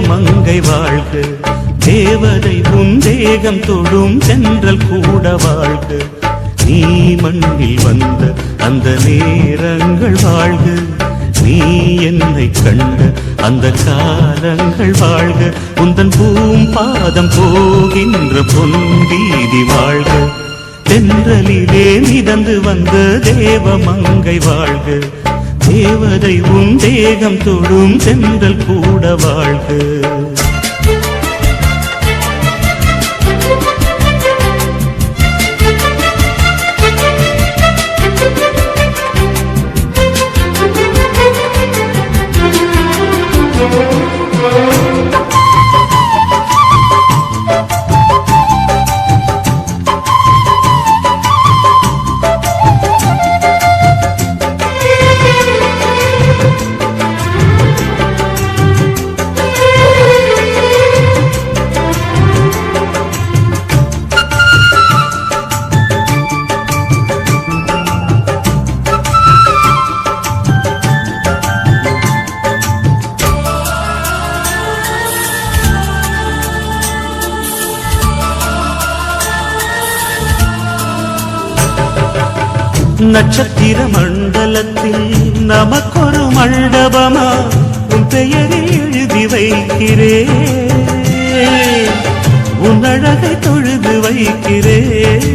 மங்கை வாழ்க, தேவதை உன் தேகம் தொடும் சென்றல் கூட வாழ்க. நீ மண்ணில் வந்த அந்த நேரங்கள் வாழ்க, நீ என்னை கண்ட அந்த காலங்கள் வாழ்க. உந்தன் பூம்பாதம் போகின்ற பொன்வீதி வாழ்க, தென்றலிலே மிதந்து வந்த தேவ மங்கை வாழ்க, தேவதை உன் தேகம் தொடும் சென்றல் கூட வாழ்க. நட்சத்திர மண்டலத்தில் நமக்கொரு மண்டபமா உன் பெயரில் எழுதி வைக்கிறேன், உன் அழகை தொழுது வைக்கிறேன்.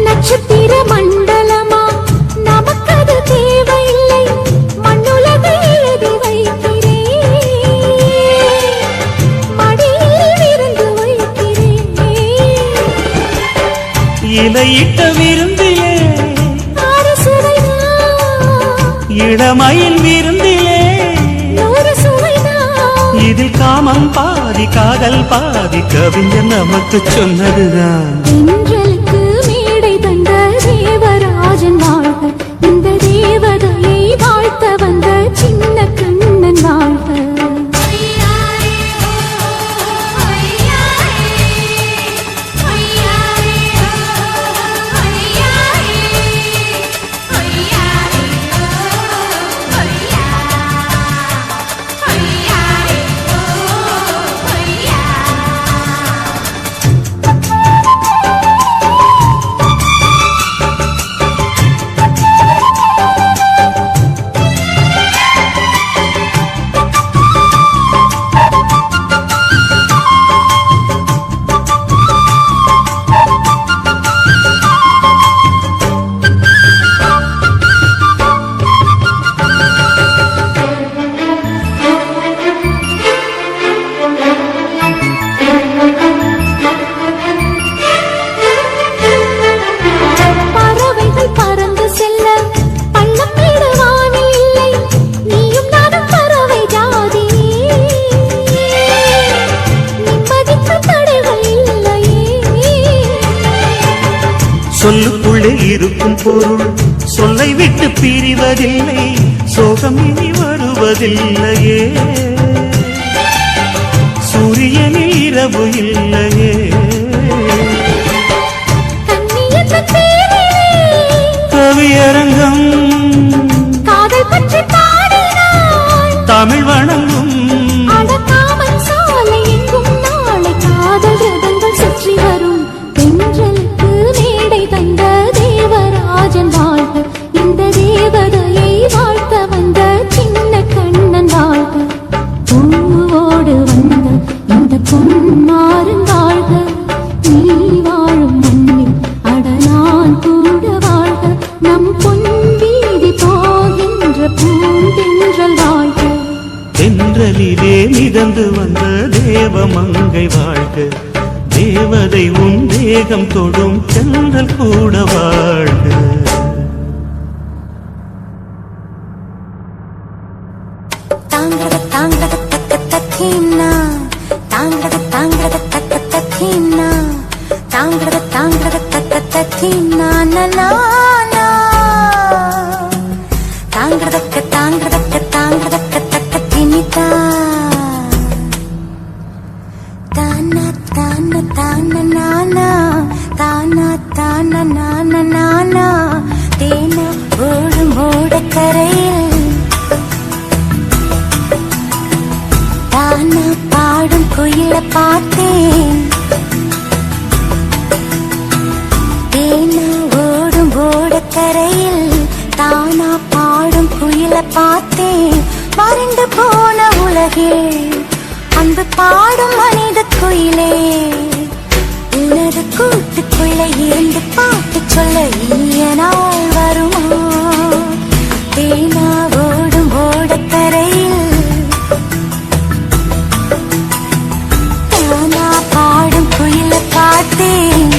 நட்சத்திர மண்டலமா நமக்கது தேவையில்லை, மண்ணுலகை எழுதி வைக்கிறேன், மடியில் விருந்து வைக்கிறேன். இலையிட்ட விருந்திலே இளமயில் விருந்திலே இதில் காமம் பாதி காதல் பாதி கவிஞர் நமக்கு சொன்னதுதான். தென்றலுக்கு மேடை தந்த தேவராஜன் வாழ்க, இந்த தேவதையை வாழ்த்த வந்த சின்ன கண்ணன் வாழ்க. சொல்லுக்குள்ளே இருக்கும் பொருள் சொல்லை விட்டு பிரிவதில்லை, சோகம் இனி வருவதில்லையே, சூரியனில் இரவு இல்லையே. கவியரங்கம் காதல் பற்றி பாடினாய், தமிழ் வணங்கும் சாலை எங்கும் நாளை காதல் ரதங்கள் சுற்றி வரும். தென்றலுக்கு மேடை தந்த தேவராஜன் வாழ்க, இந்த தேவதையை வாழ்த்த வந்த சின்ன கண்ணன் வாழ்க. பூவோடு வந்த இந்த பொன்மாறன் வாழ்க, நீ வாழும் மண்ணில் அடலான் கூட வாழ்க, நம் பொன் வீதி போகின்ற பூந்தென்றல் வாழ்க. தென்றலிலே மிதந்து வந்த தேவ மங்கை வாழ்க, தேவதை உன் தேகம் தொடும் சென்றல் கூட வாழ்க. தாங்கட தாங்கட தக்க தக்கினா, தாங்கட தாங்கட தக்க தக்கினா, தாங்கட தாங்கட தக்க தக்கினா நனா, தாங்கட தாங்கட தாங்கட தக்க தினிதா, தானா தானா தானா நானா, தானா தானா நானா நானா, தேனா ஓடும் ஓடக்கரையில் தானா பாடும் குயில பார்த்தேன். தேனா ஓடும் ஓடக்கரையில் தானா பாடும் குயில பார்த்தேன். வறண்டு போன உலகில் அன்பு பாடும் மனித குயிலே, உனது கூட்டுக்குள்ளே இருந்து பாட்டு சொல்ல இனிய நாள் வருமா? தேனா ஓடும் ஓடக்கரையில் தானா பாடும் குயில பார்த்தேன்.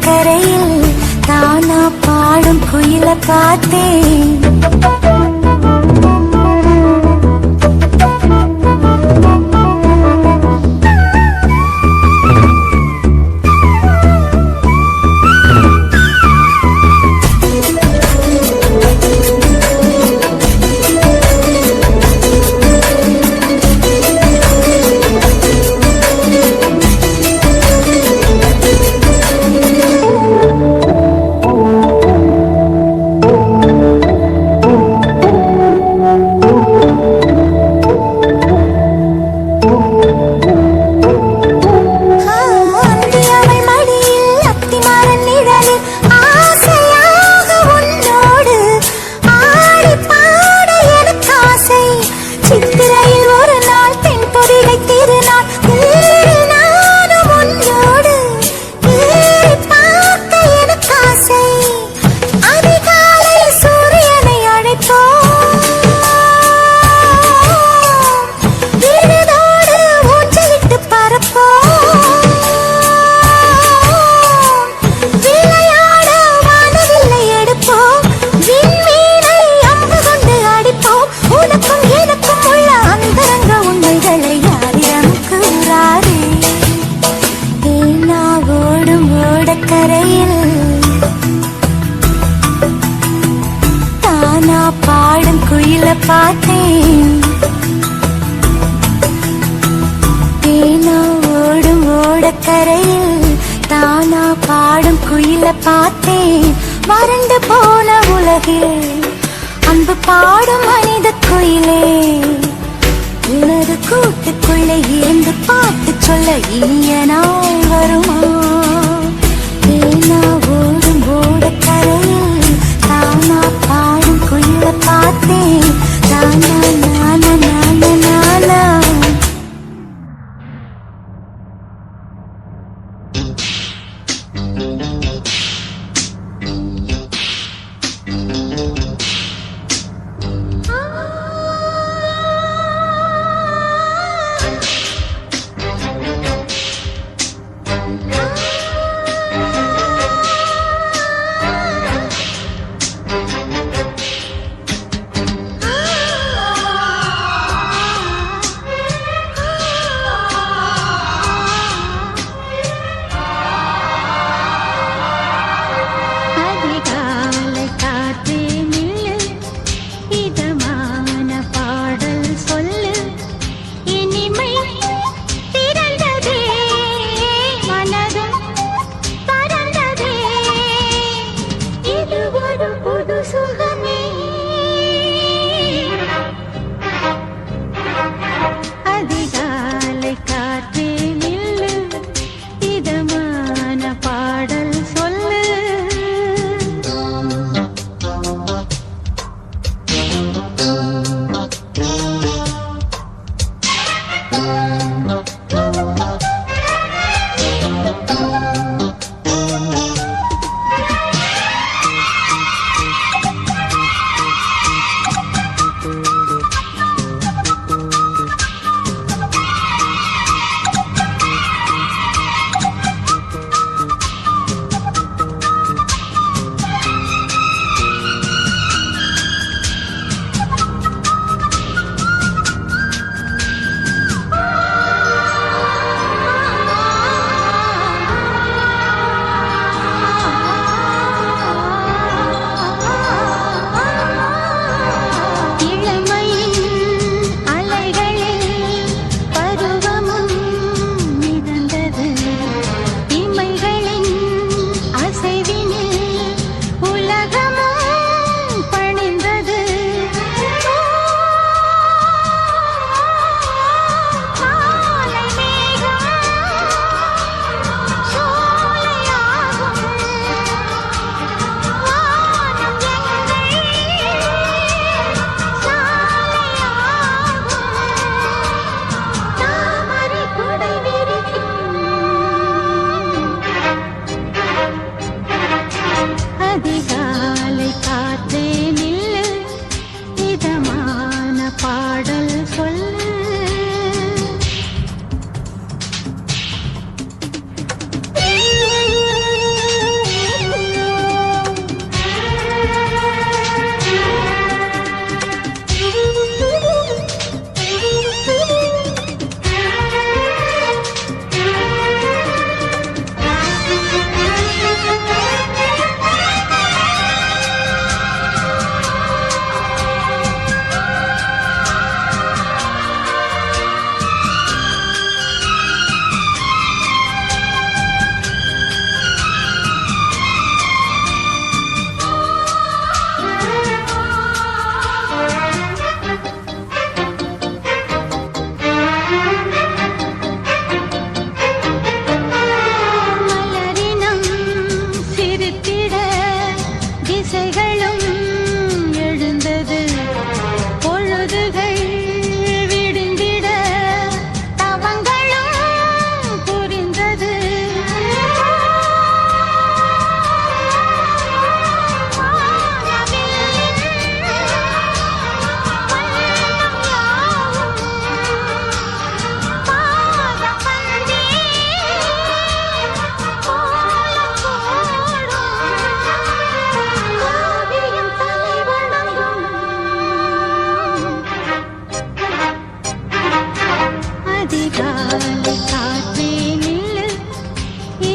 கரையில் தானா பாடும் குயில பார்த்தேன். பாடும் குயில பார்த்தேன். தேனா ஓடும் ஓடக்கரையில் தானா பாடும் குயில பார்த்தேன். வறண்டு போன உலகில் அன்பு பாடும் மனித குயிலே, உனது கூட்டுக்குள்ளே இருந்து பாட்டு சொல்ல இனிய நாள் வருமா? தேனா ஓடும் ஓடக்கரையில் தானா பாடும் குயில பார்த்தேன். நானா நானா நானா நானா. Ah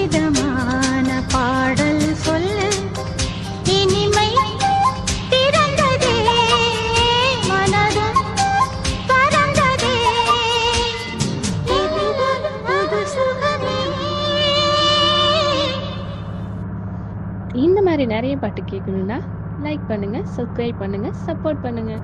இதமான பாடல் சொல்லு இனிமை திறந்ததே மனதும் பறந்ததே இதுதான் புது சுகமே. இந்த மாதிரி நிறைய பாட்டு கேட்கணும்னா லைக் பண்ணுங்க, சப்ஸ்கிரைப் பண்ணுங்க, சப்போர்ட் பண்ணுங்க.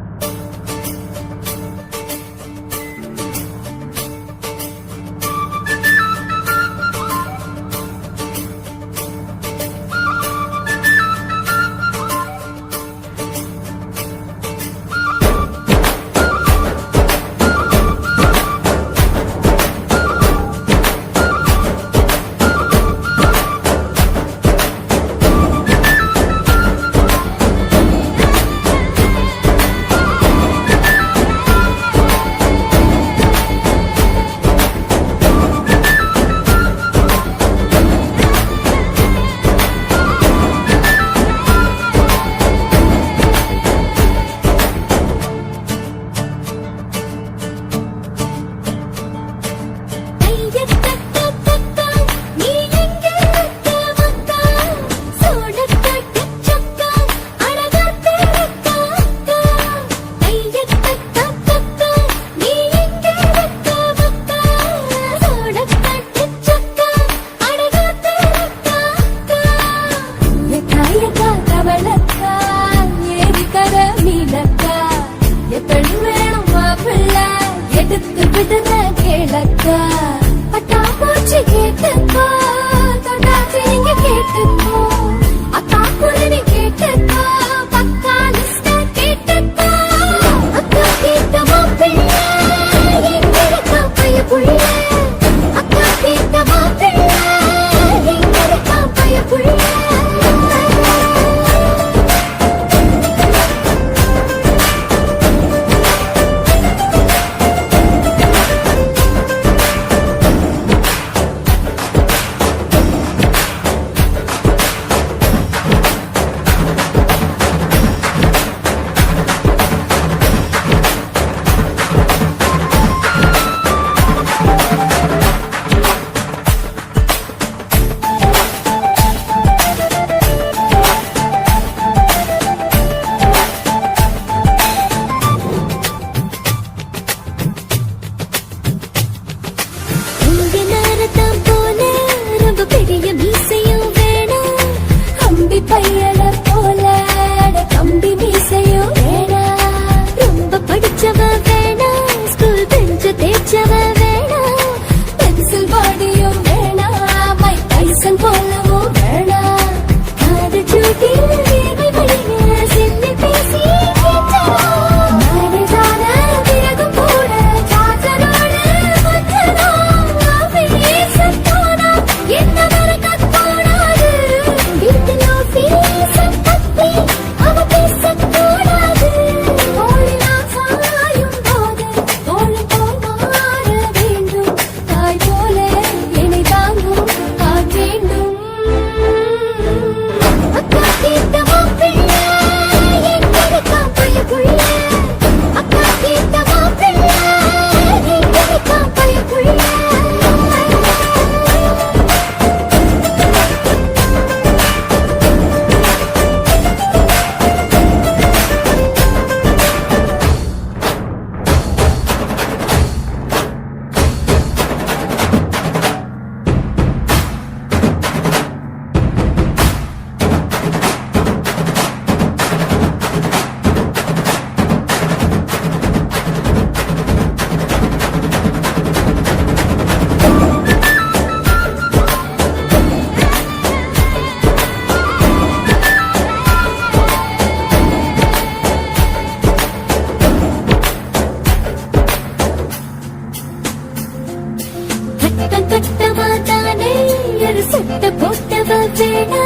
சட்ட போட்டவ வேணா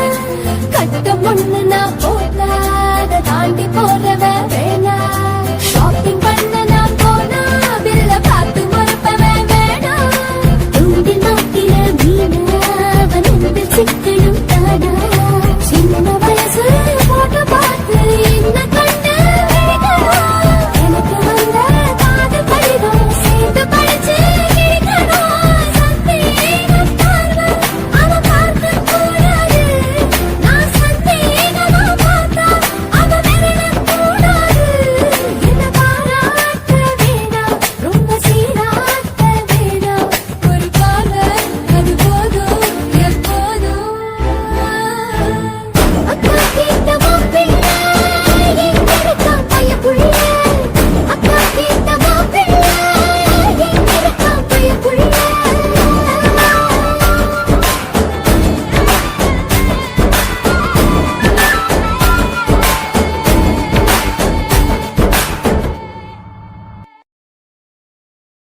கட்ட முன்னு நான் போகாத தாண்டி போற